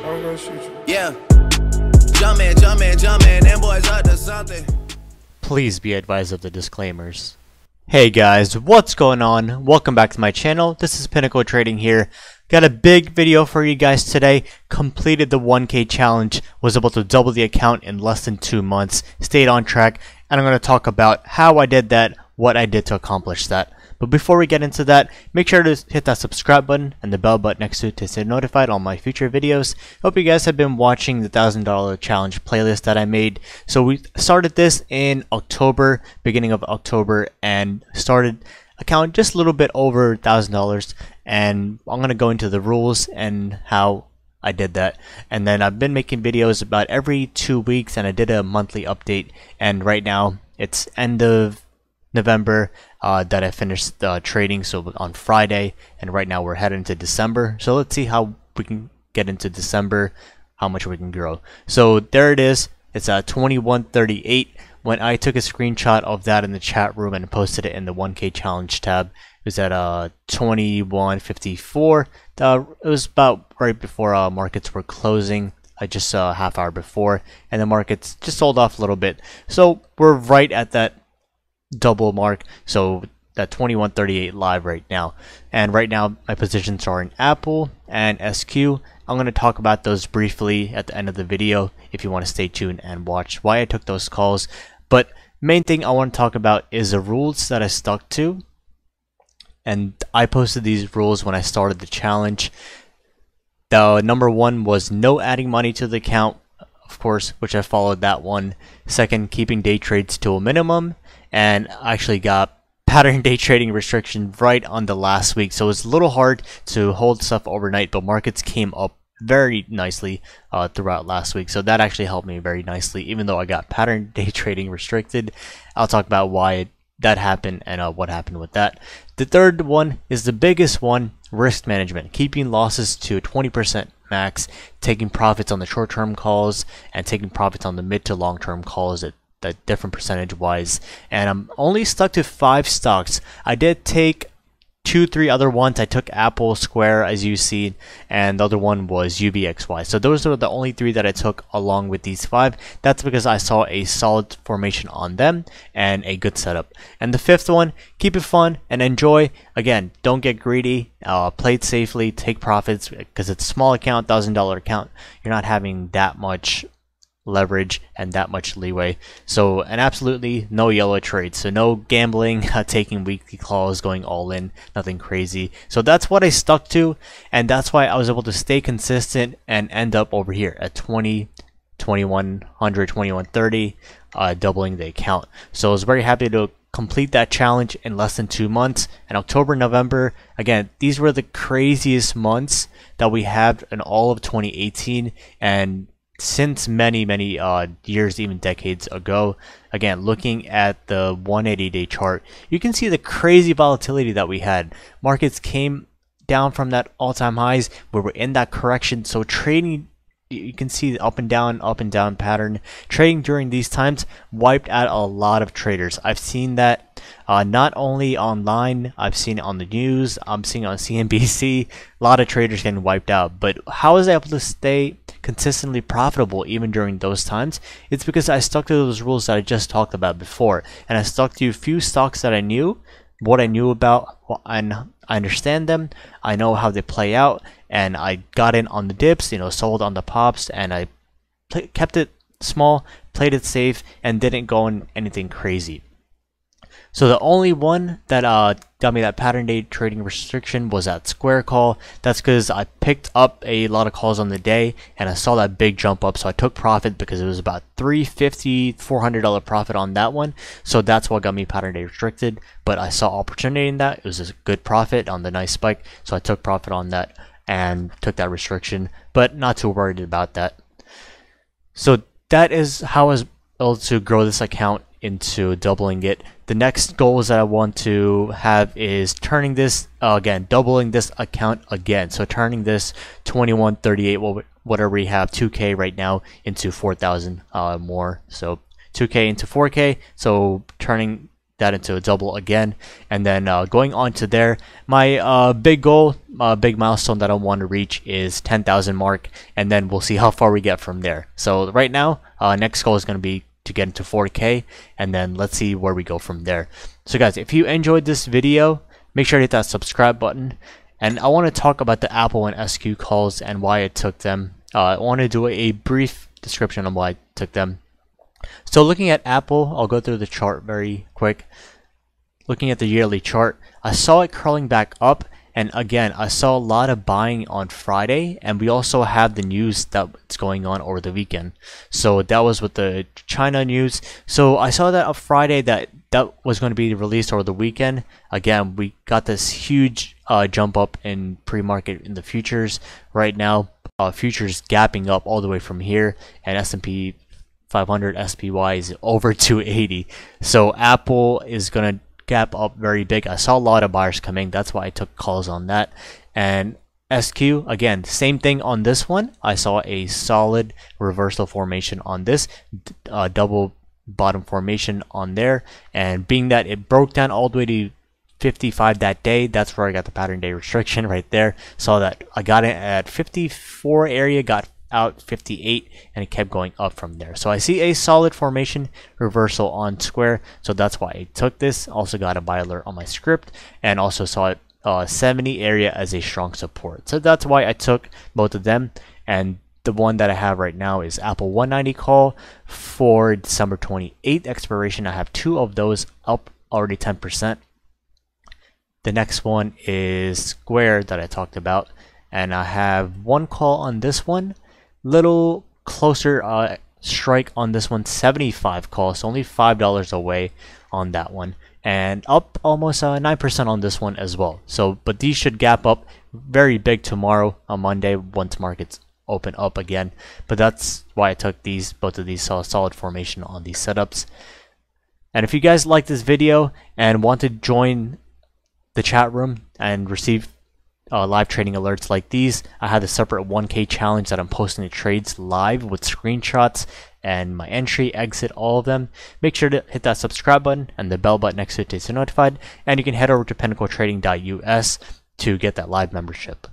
I'm gonna shoot you. Yeah. Jumpin', them boys up to something. Please be advised of the disclaimers. Hey guys, what's going on? Welcome back to my channel. This is Pinnacle Trading here. Got a big video for you guys today. Completed the 1K challenge, was able to double the account in less than 2 months, stayed on track, and I'm going to talk about how I did that, what I did to accomplish that. But before we get into that, make sure to hit that subscribe button and the bell button next to it to stay notified on my future videos. Hope you guys have been watching the $1,000 challenge playlist that I made. So we started this in October, beginning of October, and started account just a little bit over $1,000. And I'm going to go into the rules and how I did that. And then I've been making videos about every 2 weeks, and I did a monthly update. And right now it's end of November that I finished trading, so on Friday, and right now we're heading into December. So let's see how we can get into December, how much we can grow. So there it is. It's at 2138. When I took a screenshot of that in the chat room and posted it in the 1K challenge tab, it was at 2154. It was about right before markets were closing. I just saw a half hour before, and the markets just sold off a little bit. So we're right at that double mark, so that 2138 live right now. And right now my positions are in Apple and SQ. I'm going to talk about those briefly at the end of the video if you want to stay tuned and watch why I took those calls. But main thing I want to talk about is the rules that I stuck to, and I posted these rules when I started the challenge. The number one was no adding money to the account, of course, which I followed that one. Second, keeping day trades to a minimum, and I actually got pattern day trading restriction right on the last week, so it's a little hard to hold stuff overnight, but markets came up very nicely throughout last week, so that actually helped me very nicely, even though I got pattern day trading restricted. I'll talk about why that happened and what happened with that. The third one is the biggest one: risk management, keeping losses to 20% max, taking profits on the short-term calls and taking profits on the mid to long-term calls at different percentage wise. And I'm only stuck to 5 stocks. I did take 2-3 other ones. I took Apple, Square, as you see, and the other one was UVXY. So those are the only 3 that I took along with these 5. That's because I saw a solid formation on them and a good setup. And the 5th one, keep it fun and enjoy. Again, don't get greedy. Play it safely, take profits, because it's a small account, $1,000 account. You're not having that much leverage and that much leeway. So, and absolutely no yellow trades, so no gambling, taking weekly calls, going all in, nothing crazy. So that's what I stuck to, and that's why I was able to stay consistent and end up over here at 2100, 2130, doubling the account. So I was very happy to complete that challenge in less than 2 months. And October, November, again, these were the craziest months that we had in all of 2018 and since many years, even decades ago. Again, looking at the 180-day chart, you can see the crazy volatility that we had. Markets came down from that all-time highs. We were in that correction, so trading, you can see the up and down pattern. Trading during these times wiped out a lot of traders. I've seen that not only online, I've seen it on the news, I'm seeing it on CNBC. A lot of traders getting wiped out. But how was I able to stay consistently profitable even during those times? It's because I stuck to those rules that I just talked about before, and I stuck to a few stocks that I knew what I knew about, and I understand them, I know how they play out, and I got in on the dips, sold on the pops, and I kept it small, played it safe, and didn't go in anything crazy. So the only one that got me that pattern day trading restriction was that Square call. That's because I picked up a lot of calls on the day and I saw that big jump up, so I took profit because it was about $350, $400 profit on that one. So that's what got me pattern day restricted, but I saw opportunity in that. It was a good profit on the nice spike, so I took profit on that and took that restriction, but not too worried about that. So that is how I was able to grow this account into doubling it. The next goals that I want to have is turning this again, doubling this account again. So turning this 2138, whatever we have, 2K right now, into 4,000 more. So 2K into 4K. So turning that into a double again, and then going on to there, my big goal, big milestone that I want to reach is 10,000 mark, and then we'll see how far we get from there. So right now, next goal is going to be to get into 4K, and then let's see where we go from there. So guys, if you enjoyed this video, make sure to hit that subscribe button. And I want to talk about the Apple and SQ calls and why I took them. I want to do a brief description of why I took them. So looking at Apple, I'll go through the chart very quick. Looking at the yearly chart, I saw it curling back up, and again, I saw a lot of buying on Friday, and we also have the news that's going on over the weekend. So that was with the China news. So I saw that on Friday that was going to be released over the weekend. Again, we got this huge jump up in pre-market in the futures. Right now, futures gapping up all the way from here, and S&P 500 SPY is over 280. So Apple is going to gap up very big. I saw a lot of buyers coming. That's why I took calls on that. And SQ, again, same thing on this one. I saw a solid reversal formation on this, double bottom formation on there. And being that it broke down all the way to 55 that day, that's where I got the pattern day restriction right there. Saw that I got it at 54 area, got out 58, and it kept going up from there. So I see a solid formation reversal on square, so that's why I took this. Also got a buy alert on my script, and also saw it 70 area as a strong support. So that's why I took both of them. And the one that I have right now is Apple 190 call for December 28th expiration. I have two of those up already 10%. The next one is Square that I talked about, and I have one call on this one. Little closer strike on this one, 75 call, so only $5 away on that one, and up almost 9% on this one as well. So but these should gap up very big tomorrow on Monday once markets open up again. But that's why I took these. Both of these saw a solid formation on these setups. And if you guys like this video and want to join the chat room and receive live trading alerts like these, I have a separate 1K challenge that I'm posting the trades live with screenshots and my entry, exit, all of them. Make sure to hit that subscribe button and the bell button next to it to stay notified, and you can head over to pinnacletrading.us to get that live membership.